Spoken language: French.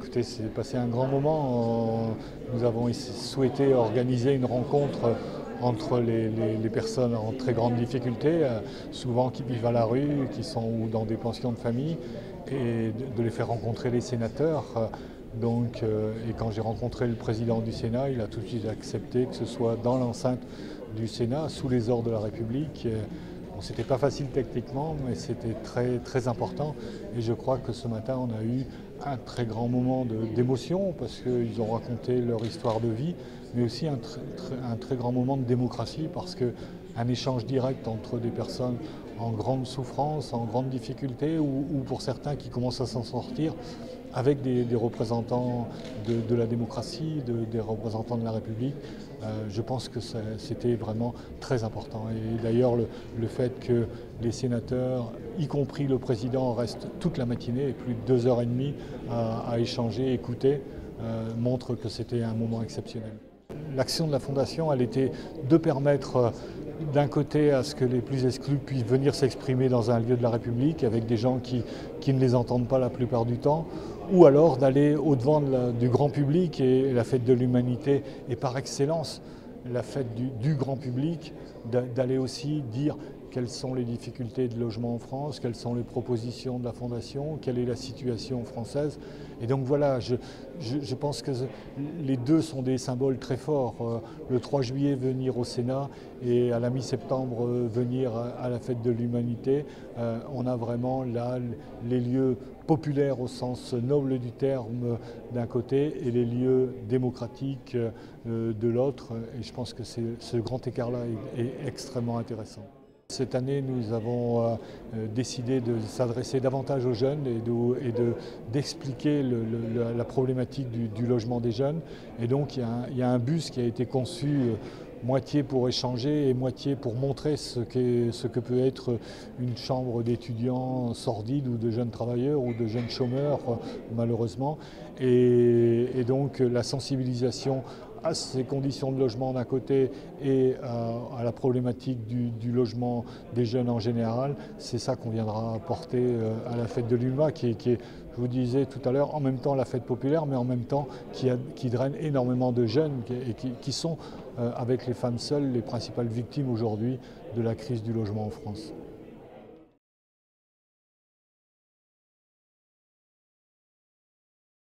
Écoutez, c'est passé un grand moment. Nous avons souhaité organiser une rencontre entre les personnes en très grande difficulté, souvent qui vivent à la rue, qui sont ou dans des pensions de famille, et de les faire rencontrer les sénateurs. Et quand j'ai rencontré le président du Sénat, il a tout de suite accepté que ce soit dans l'enceinte du Sénat, sous les ordres de la République. Bon, c'était pas facile techniquement, mais c'était très, très important. Et je crois que ce matin, on a eu un très grand moment d'émotion parce qu'ils ont raconté leur histoire de vie, mais aussi un très grand moment de démocratie parce qu'un échange direct entre des personnes en grande souffrance, en grande difficulté, ou pour certains qui commencent à s'en sortir, avec des représentants de la démocratie, des représentants de la République, je pense que c'était vraiment très important. Et d'ailleurs, le fait que les sénateurs, y compris le président, restent toute la matinée, et plus de 2h30 à échanger, écouter, montre que c'était un moment exceptionnel. L'action de la Fondation, elle était de permettre d'un côté à ce que les plus exclus puissent venir s'exprimer dans un lieu de la République avec des gens qui ne les entendent pas la plupart du temps, ou alors d'aller au-devant du grand public, et la fête de l'humanité est par excellence la fête du grand public, d'aller aussi dire quelles sont les difficultés de logement en France, quelles sont les propositions de la Fondation, quelle est la situation française. Et donc voilà, je pense que les deux sont des symboles très forts. Le 3 juillet, venir au Sénat, et à la mi-septembre, venir à la fête de l'humanité. On a vraiment là les lieux populaires au sens noble du terme d'un côté et les lieux démocratiques de l'autre. Et je pense que ce grand écart-là est extrêmement intéressant. Cette année, nous avons décidé de s'adresser davantage aux jeunes et d'expliquer la problématique du logement des jeunes. Et donc, il y a un bus qui a été conçu moitié pour échanger et moitié pour montrer ce que peut être une chambre d'étudiants sordide, ou de jeunes travailleurs, ou de jeunes chômeurs, malheureusement. Et donc, la sensibilisation à ces conditions de logement d'un côté et à la problématique du logement des jeunes en général, c'est ça qu'on viendra apporter à la fête de l'UMA, qui est, je vous disais tout à l'heure, en même temps la fête populaire, mais en même temps qui draine énormément de jeunes et qui sont, avec les femmes seules, les principales victimes aujourd'hui de la crise du logement en France.